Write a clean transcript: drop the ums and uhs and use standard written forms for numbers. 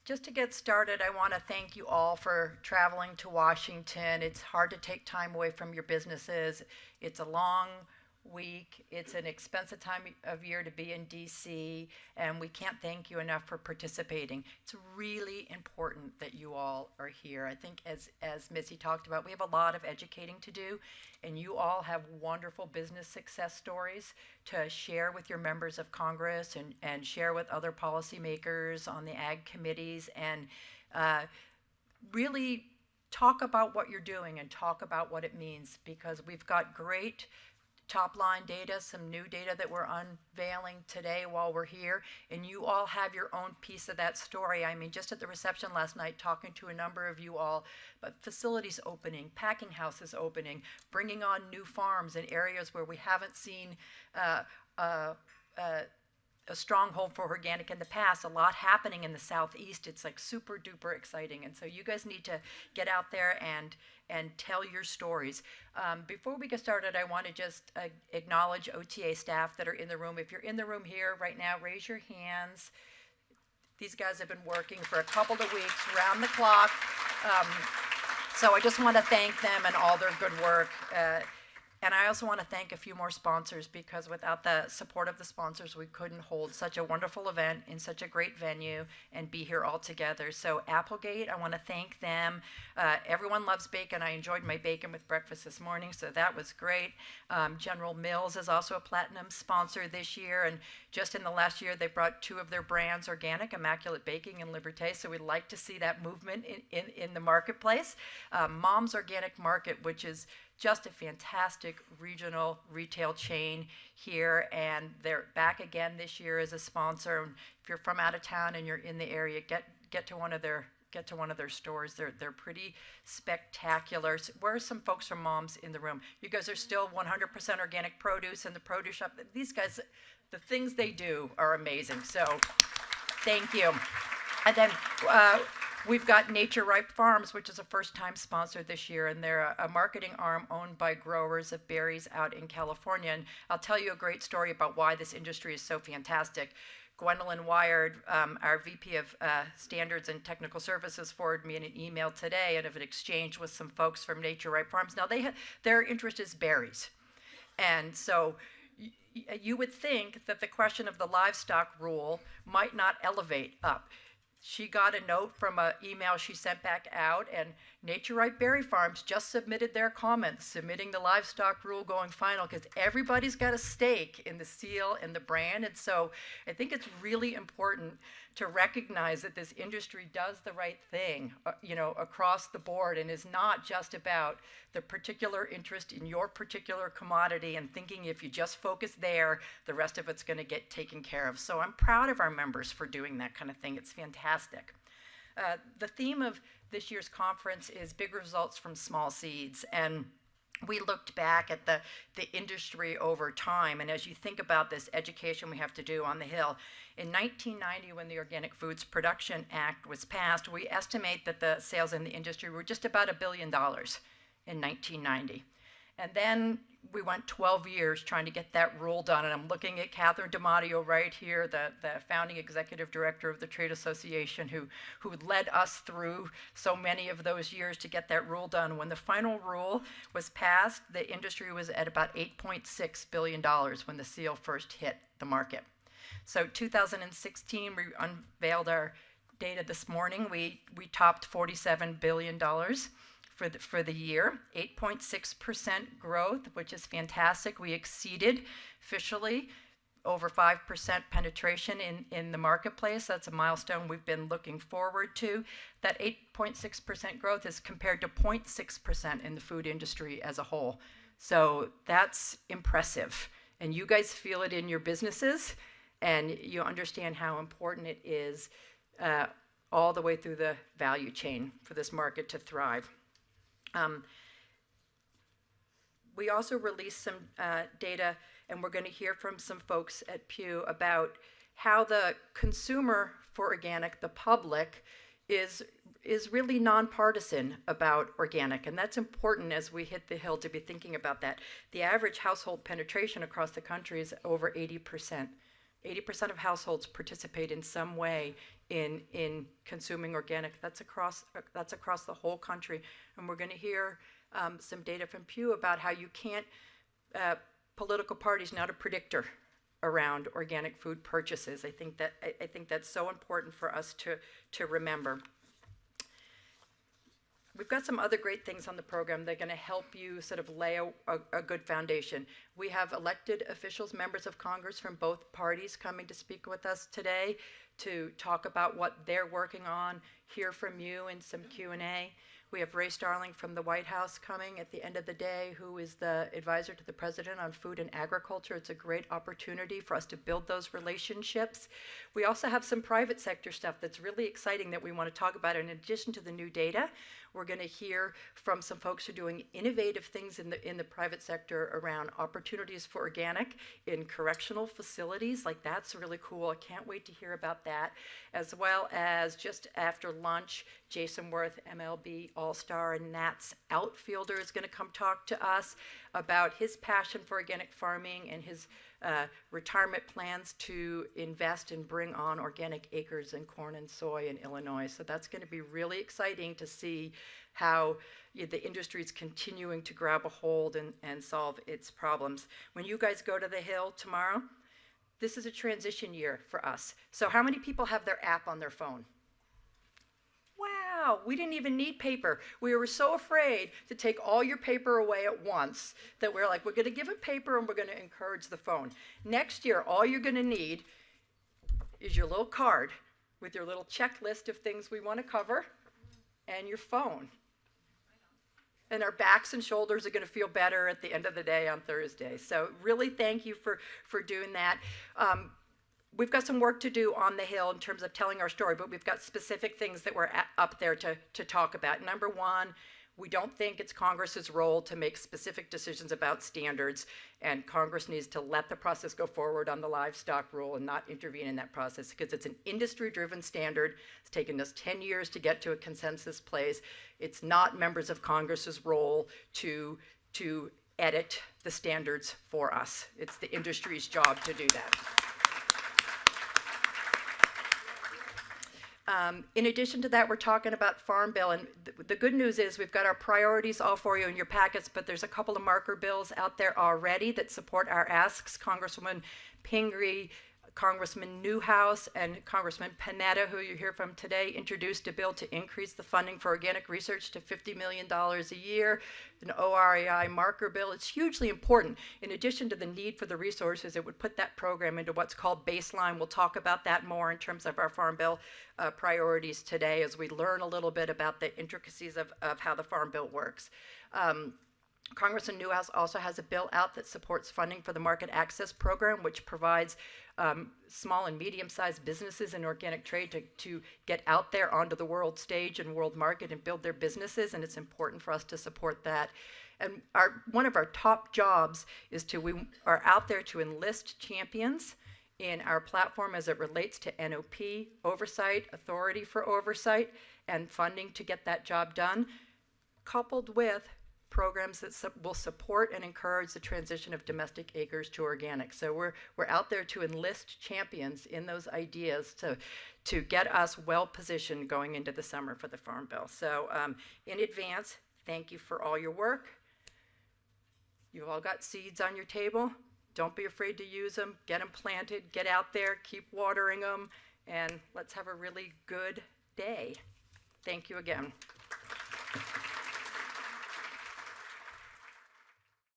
Just to get started, I want to thank you all for traveling to Washington. It's hard to take time away from your businesses. It's a long week. It's an expensive time of year to be in DC, and we can't thank you enough for participating. It's really important that you all are here. I think as Missy talked about, we have a lot of educating to do, and you all have wonderful business success stories to share with your members of Congress and share with other policymakers on the ag committees, and really talk about what you're doing and talk about what it means, because we've got great top line data, some new data that we're unveiling today while we're here, and you all have your own piece of that story. I mean, just at the reception last night, talking to a number of you all, but facilities opening, packing houses opening, bringing on new farms in areas where we haven't seen a stronghold for organic in the past, a lot happening in the Southeast. It's like super duper exciting. And so you guys need to get out there and tell your stories. Before we get started, I want to just acknowledge OTA staff that are in the room. If you're in the room here right now, raise your hands. These guys have been working for a couple of weeks, round the clock. So I just want to thank them and all their good work. And I also want to thank a few more sponsors, because without the support of the sponsors, we couldn't hold such a wonderful event in such a great venue and be here all together. So Applegate, I want to thank them. Everyone loves bacon. I enjoyed my bacon with breakfast this morning, so that was great. General Mills is also a platinum sponsor this year, and just in the last year, they brought two of their brands organic, Immaculate Baking and Liberté, so we'd like to see that movement in the marketplace. Mom's Organic Market, which is just a fantastic regional retail chain here, and they're back again this year as a sponsor. And if you're from out of town and you're in the area, get to one of their stores. They're pretty spectacular. So where are some folks from Moms in the room? You guys are still 100% organic produce in the produce shop. These guys, the things they do are amazing. So thank you. And then we've got Nature Ripe Farms, which is a first-time sponsor this year, and they're a marketing arm owned by growers of berries out in California. And I'll tell you a great story about why this industry is so fantastic. Gwendolyn Wired, our VP of Standards and Technical Services, forwarded me an email today of an exchange with some folks from Nature Ripe Farms. Now, their interest is berries. And so you would think that the question of the livestock rule might not elevate up. She got a note from an email she sent back out, and Nature Ripe Berry Farms just submitted their comments, submitting the livestock rule going final, because everybody's got a stake in the seal and the brand. And so I think it's really important to recognize that this industry does the right thing, across the board, and is not just about the particular interest in your particular commodity and thinking if you just focus there, the rest of it's going to get taken care of. So I'm proud of our members for doing that kind of thing. It's fantastic. The theme of this year's conference is big results from small seeds, and we looked back at the industry over time, and as you think about this education we have to do on the Hill, in 1990, when the Organic Foods Production Act was passed, we estimate that the sales in the industry were just about $1 billion in 1990. And then we went 12 years trying to get that rule done. And I'm looking at Catherine DiMatteo right here, the founding executive director of the Trade Association, who led us through so many of those years to get that rule done. When the final rule was passed, the industry was at about $8.6 billion when the seal first hit the market. So 2016, we unveiled our data this morning. We topped $47 billion for the year, 8.6% growth, which is fantastic. We exceeded officially over 5% penetration in the marketplace. That's a milestone we've been looking forward to. That 8.6% growth is compared to 0.6% in the food industry as a whole. So that's impressive. And you guys feel it in your businesses, and you understand how important it is all the way through the value chain for this market to thrive. We also released some data, and we're going to hear from some folks at Pew about how the consumer for organic, the public, is really nonpartisan about organic, and that's important as we hit the Hill to be thinking about that. The average household penetration across the country is over 80%. 80% of households participate in some way in consuming organic. That's across the whole country. And we're going to hear some data from Pew about how you can't, political parties not a predictor around organic food purchases. I think that's so important for us to remember. We've got some other great things on the program that are going to help you sort of lay a good foundation. We have elected officials, members of Congress from both parties coming to speak with us today to talk about what they're working on, hear from you in some Q&A. We have Ray Starling from the White House coming at the end of the day, who is the advisor to the president on food and agriculture. It's a great opportunity for us to build those relationships. We also have some private sector stuff that's really exciting that we want to talk about. In addition to the new data, we're going to hear from some folks who are doing innovative things in the private sector around opportunities for organic in correctional facilities. Like, that's really cool. I can't wait to hear about that. As well as just after lunch, Jason Worth, MLB All-Star and Nats outfielder, is going to come talk to us about his passion for organic farming and his retirement plans to invest and bring on organic acres in corn and soy in Illinois. So that's going to be really exciting to see how the industry is continuing to grab a hold and solve its problems. When you guys go to the Hill tomorrow, this is a transition year for us. So how many people have their app on their phone? Wow, we didn't even need paper. We were so afraid to take all your paper away at once that we're like, we're going to give it paper and we're going to encourage the phone. Next year, all you're going to need is your little card with your little checklist of things we want to cover and your phone. And our backs and shoulders are going to feel better at the end of the day on Thursday. So really thank you for doing that. We've got some work to do on the Hill in terms of telling our story, but we've got specific things that we're up there to talk about. Number one, we don't think it's Congress's role to make specific decisions about standards, and Congress needs to let the process go forward on the livestock rule and not intervene in that process, because it's an industry-driven standard. It's taken us 10 years to get to a consensus place. It's not members of Congress's role to edit the standards for us. It's the industry's job to do that. In addition to that, we're talking about Farm Bill, and the good news is we've got our priorities all for you in your packets, but there's a couple of marker bills out there already that support our asks. Congresswoman Pingree, Congressman Newhouse, and Congressman Panetta, who you hear from today, introduced a bill to increase the funding for organic research to $50 million a year, an OREI marker bill. It's hugely important. In addition to the need for the resources, it would put that program into what's called baseline. We'll talk about that more in terms of our Farm Bill priorities today as we learn a little bit about the intricacies of how the Farm Bill works. Congressman Newhouse also has a bill out that supports funding for the Market Access Program, which provides small and medium-sized businesses in organic trade to get out there onto the world stage and world market and build their businesses, and it's important for us to support that. And one of our top jobs is we are out there to enlist champions in our platform as it relates to NOP oversight, authority for oversight, and funding to get that job done, coupled with programs that will support and encourage the transition of domestic acres to organic. So we're out there to enlist champions in those ideas to get us well positioned going into the summer for the Farm Bill. So in advance, thank you for all your work. You've all got seeds on your table. Don't be afraid to use them. Get them planted. Get out there. Keep watering them. And let's have a really good day. Thank you again.